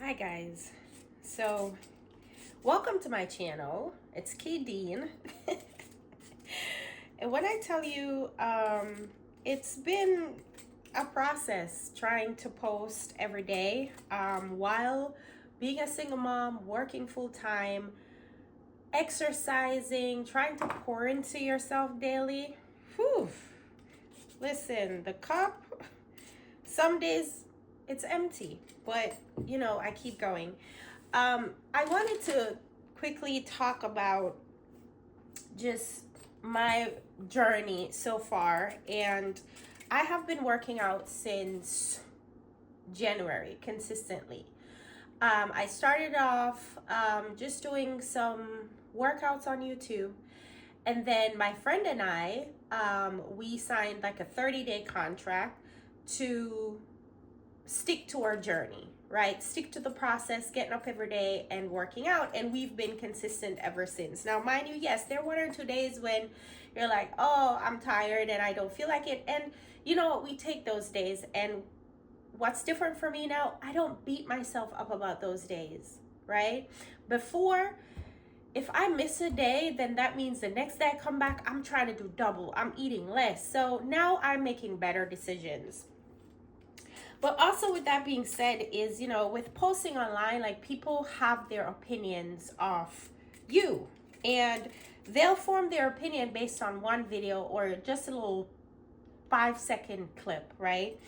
Hi guys, so welcome to my channel. It's Dean. And when I tell you, it's been a process trying to post every day while being a single mom, working full time, exercising, trying to pour into yourself daily. Whew. Listen, the cup, some days it's empty, but I keep going. I wanted to quickly talk about just my journey so far, and I have been working out since January consistently. I started off just doing some workouts on YouTube, and then my friend and I, we signed like a 30-day contract to stick to our journey, right? Stick to the process, getting up every day and working out. And we've been consistent ever since. Now, mind you, yes, there are 1 or 2 days when you're like, oh, I'm tired and I don't feel like it. And you know what? We take those days. And what's different for me now, I don't beat myself up about those days, right? Before, if I miss a day, then that means the next day I come back, I'm trying to do double. I'm eating less. So now I'm making better decisions. But also with that being said is, with posting online, like people have their opinions of you, and they'll form their opinion based on one video or just a little 5-second clip, right?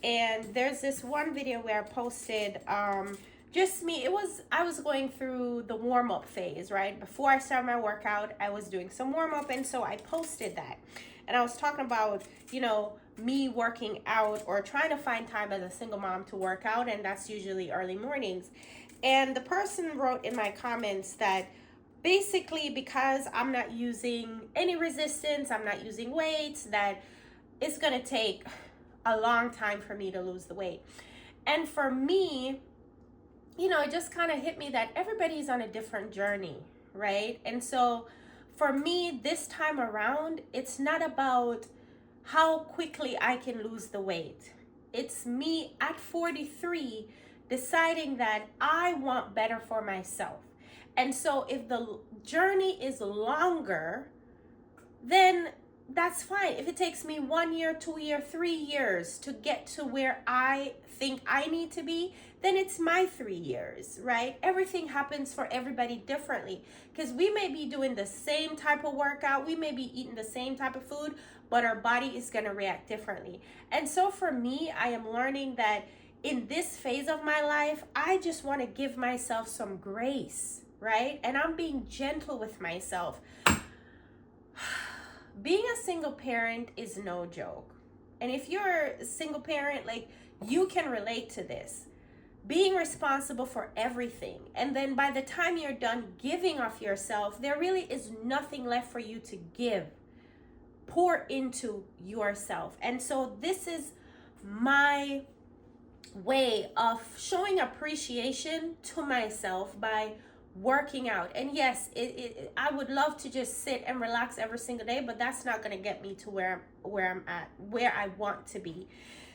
And there's this one video where I posted just me. I was going through the warm-up phase, right? Before I started my workout, I was doing some warm-up, and so I posted that. And I was talking about, me working out or trying to find time as a single mom to work out, and that's usually early mornings. And the person wrote in my comments that basically because I'm not using any resistance, I'm not using weights, that it's going to take a long time for me to lose the weight. And for me, it just kind of hit me that everybody's on a different journey, right? And so for me, this time around, it's not about how quickly I can lose the weight. It's me at 43 deciding that I want better for myself. And so if the journey is longer, then that's fine. If it takes me 1 year, 2 year, 3 years to get to where I think I need to be, then it's my 3 years, right? Everything happens for everybody differently, because we may be doing the same type of workout, we may be eating the same type of food, but our body is going to react differently. And so for me, I am learning that in this phase of my life, I just want to give myself some grace, right? And I'm being gentle with myself. Being a single parent is no joke. And if you're a single parent, like, you can relate to this. Being responsible for everything. And then by the time you're done giving of yourself, there really is nothing left for you to give. Pour into yourself. And so this is my way of showing appreciation to myself by working out. And yes, I would love to just sit and relax every single day, but that's not going to get me to where I'm at, where I want to be.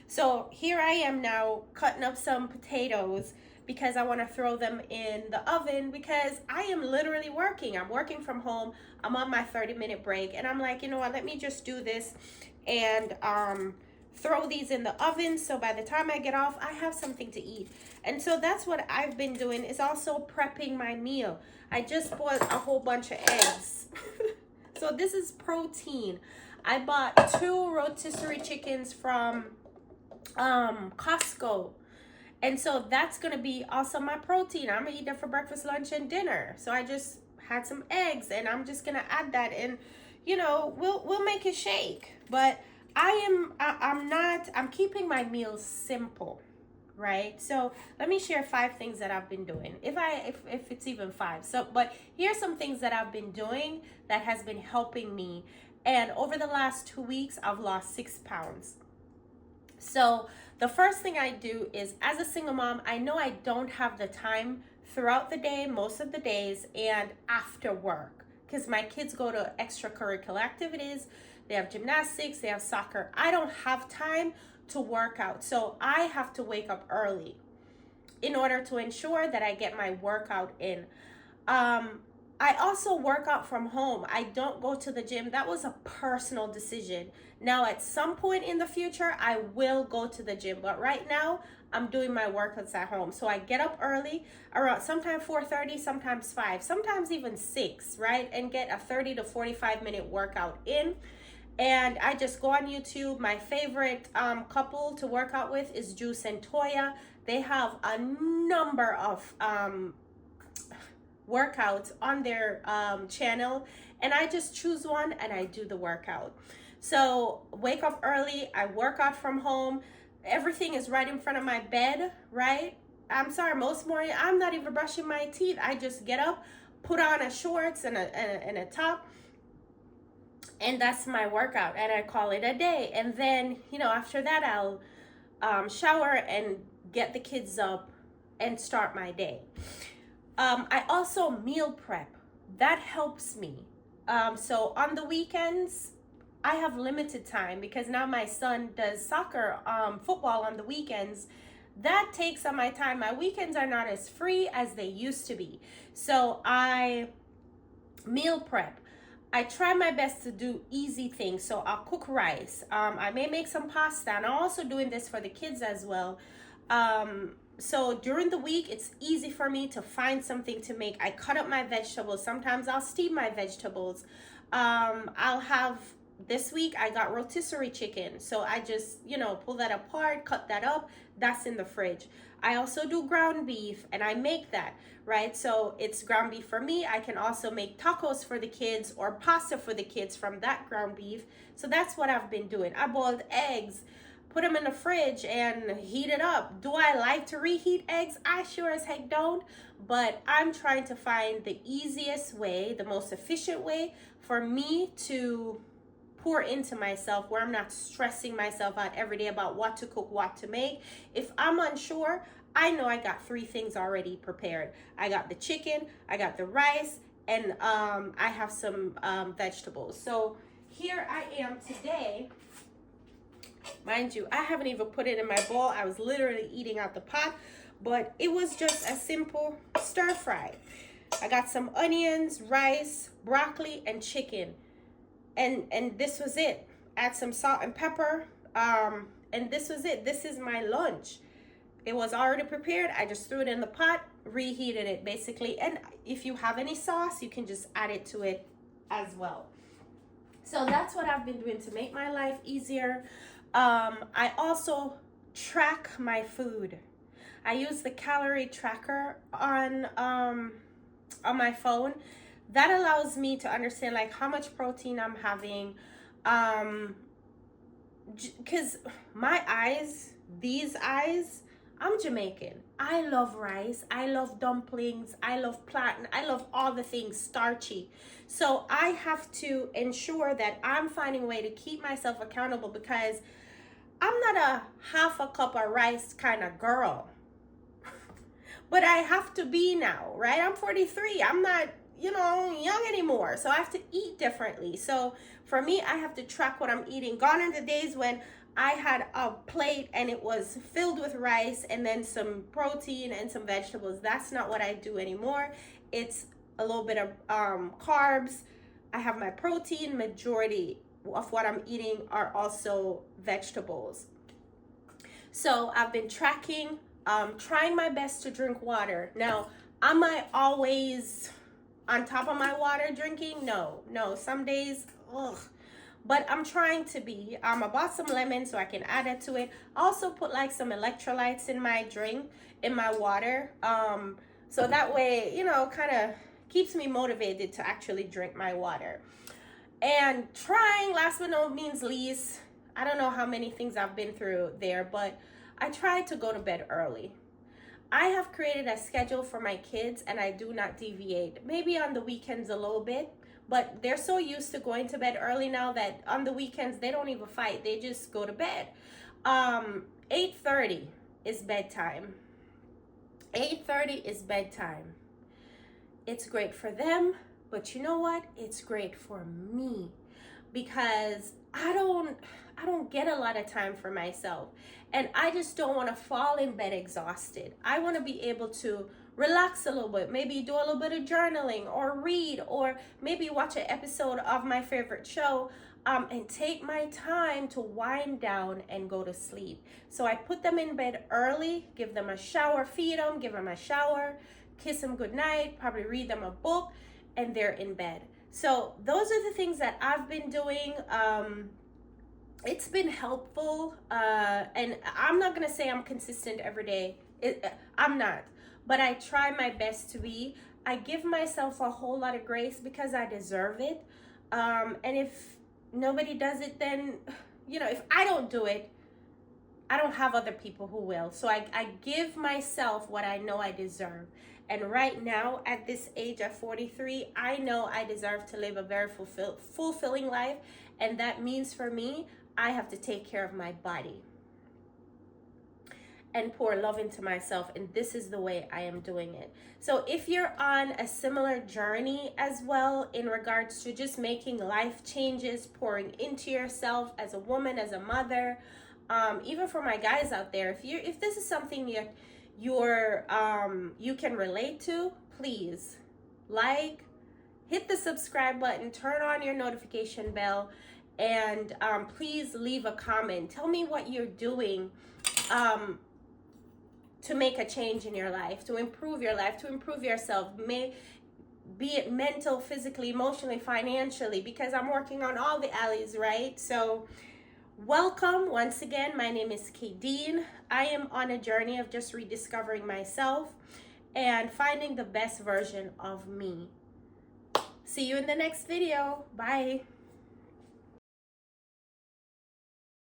So here I am now cutting up some potatoes because I want to throw them in the oven, because I am literally working. I'm working from home. I'm on my 30-minute break, and I'm like, you know what, let me just do this and throw these in the oven, so by the time I get off, I have something to eat. And so that's what I've been doing, is also prepping my meal. I just bought a whole bunch of eggs. So this is protein. I bought 2 rotisserie chickens from Costco. And so that's going to be also my protein. I'm going to eat that for breakfast, lunch, and dinner. So I just had some eggs, and I'm just going to add that, and we'll make it shake. But I'm keeping my meals simple, right? So let me share 5 things that I've been doing, if it's even 5. So, but here's some things that I've been doing that has been helping me. And over the last 2 weeks, I've lost 6 pounds. So the first thing I do is, as a single mom, I know I don't have the time throughout the day, most of the days, and after work, because my kids go to extracurricular activities. They have gymnastics, they have soccer. I don't have time to work out, so I have to wake up early. in order to ensure that I get my workout in. I also work out from home. I don't go to the gym. That was a personal decision. Now, at some point in the future, I will go to the gym, but right now, I'm doing my workouts at home. So I get up early, around sometimes 4:30, sometimes 5, sometimes even 6, right? And get a 30 to 45 minute workout in. And I just go on YouTube. My favorite couple to work out with is Juice and Toya. They have a number of workouts on their channel, and I just choose one and I do the workout. So wake up early, I work out from home. Everything is right in front of my bed, right? I'm sorry, most morning I'm not even brushing my teeth. I just get up, put on a shorts and a top, and that's my workout, and I call it a day. And then, after that, I'll shower and get the kids up and start my day. I also meal prep. That helps me. So on the weekends, I have limited time because now my son does soccer, football on the weekends. That takes up my time. My weekends are not as free as they used to be. So I meal prep. I try my best to do easy things. So I'll cook rice. I may make some pasta, and I'm also doing this for the kids as well. So during the week, it's easy for me to find something to make. I cut up my vegetables. Sometimes I'll steam my vegetables. I'll have, this week I got rotisserie chicken. So I just, pull that apart, cut that up. That's in the fridge. I also do ground beef, and I make that, right? So it's ground beef for me. I can also make tacos for the kids or pasta for the kids from that ground beef. So that's what I've been doing. I boiled eggs, put them in the fridge and heat it up. Do I like to reheat eggs? I sure as heck don't, but I'm trying to find the easiest way, the most efficient way for me to pour into myself, where I'm not stressing myself out every day about what to cook, what to make. If I'm unsure, I know I got 3 things already prepared. I got the chicken, I got the rice, and I have some vegetables. So here I am today. Mind you, I haven't even put it in my bowl. I was literally eating out the pot, but it was just a simple stir fry. I got some onions, rice, broccoli, and chicken. And this was it. Add some salt and pepper. And this was it. This is my lunch. It was already prepared. I just threw it in the pot, reheated it basically. And if you have any sauce, you can just add it to it as well. So that's what I've been doing to make my life easier. I also track my food. I use the calorie tracker on my phone. That allows me to understand like how much protein I'm having. Because my eyes, these eyes, I'm Jamaican. I love rice. I love dumplings. I love plantain. I love all the things starchy. So I have to ensure that I'm finding a way to keep myself accountable, because I'm not a half a cup of rice kind of girl. But I have to be now, right? I'm 43. I'm not, young anymore. So I have to eat differently. So for me, I have to track what I'm eating. Gone are the days when I had a plate and it was filled with rice and then some protein and some vegetables. That's not what I do anymore. It's a little bit of carbs. I have my protein. Majority of what I'm eating are also vegetables. So I've been tracking, trying my best to drink water. Now, am I always on top of my water drinking? No. Some days, ugh. But I'm trying to be. I bought some lemon so I can add it to it. I also put like some electrolytes in my drink, in my water. So that way, kind of keeps me motivated to actually drink my water. And trying, last but no means least, I don't know how many things I've been through there, but I try to go to bed early. I have created a schedule for my kids and I do not deviate. Maybe on the weekends a little bit, but they're so used to going to bed early now that on the weekends they don't even fight. They just go to bed. 8:30 is bedtime. 8:30 is bedtime. It's great for them, but you know what? It's great for me. because I don't get a lot of time for myself, and I just don't want to fall in bed exhausted. I want to be able to relax a little bit, maybe do a little bit of journaling or read, or maybe watch an episode of my favorite show, and take my time to wind down and go to sleep. So I put them in bed early, give them a shower, feed them, give them a shower, kiss them goodnight, probably read them a book, and they're in bed. So those are the things that I've been doing. It's been helpful, and I'm not gonna say I'm consistent every day. I'm not, but I try my best to be. I give myself a whole lot of grace because I deserve it. And if nobody does it, then, if I don't do it, I don't have other people who will. So I give myself what I know I deserve. And right now, at this age of 43, I know I deserve to live a very fulfilling life. And that means for me, I have to take care of my body and pour love into myself. And this is the way I am doing it. So if you're on a similar journey as well in regards to just making life changes, pouring into yourself as a woman, as a mother, even for my guys out there, if this is something you can relate to, please hit the subscribe button, turn on your notification bell, and please leave a comment. Tell me what you're doing to make a change in your life, to improve your life, to improve yourself, be it mental, physically, emotionally, financially, because I'm working on all the alleys, right? So welcome once again. My name is Kadeen. I am on a journey of just rediscovering myself and finding the best version of me. See you in the next video. Bye.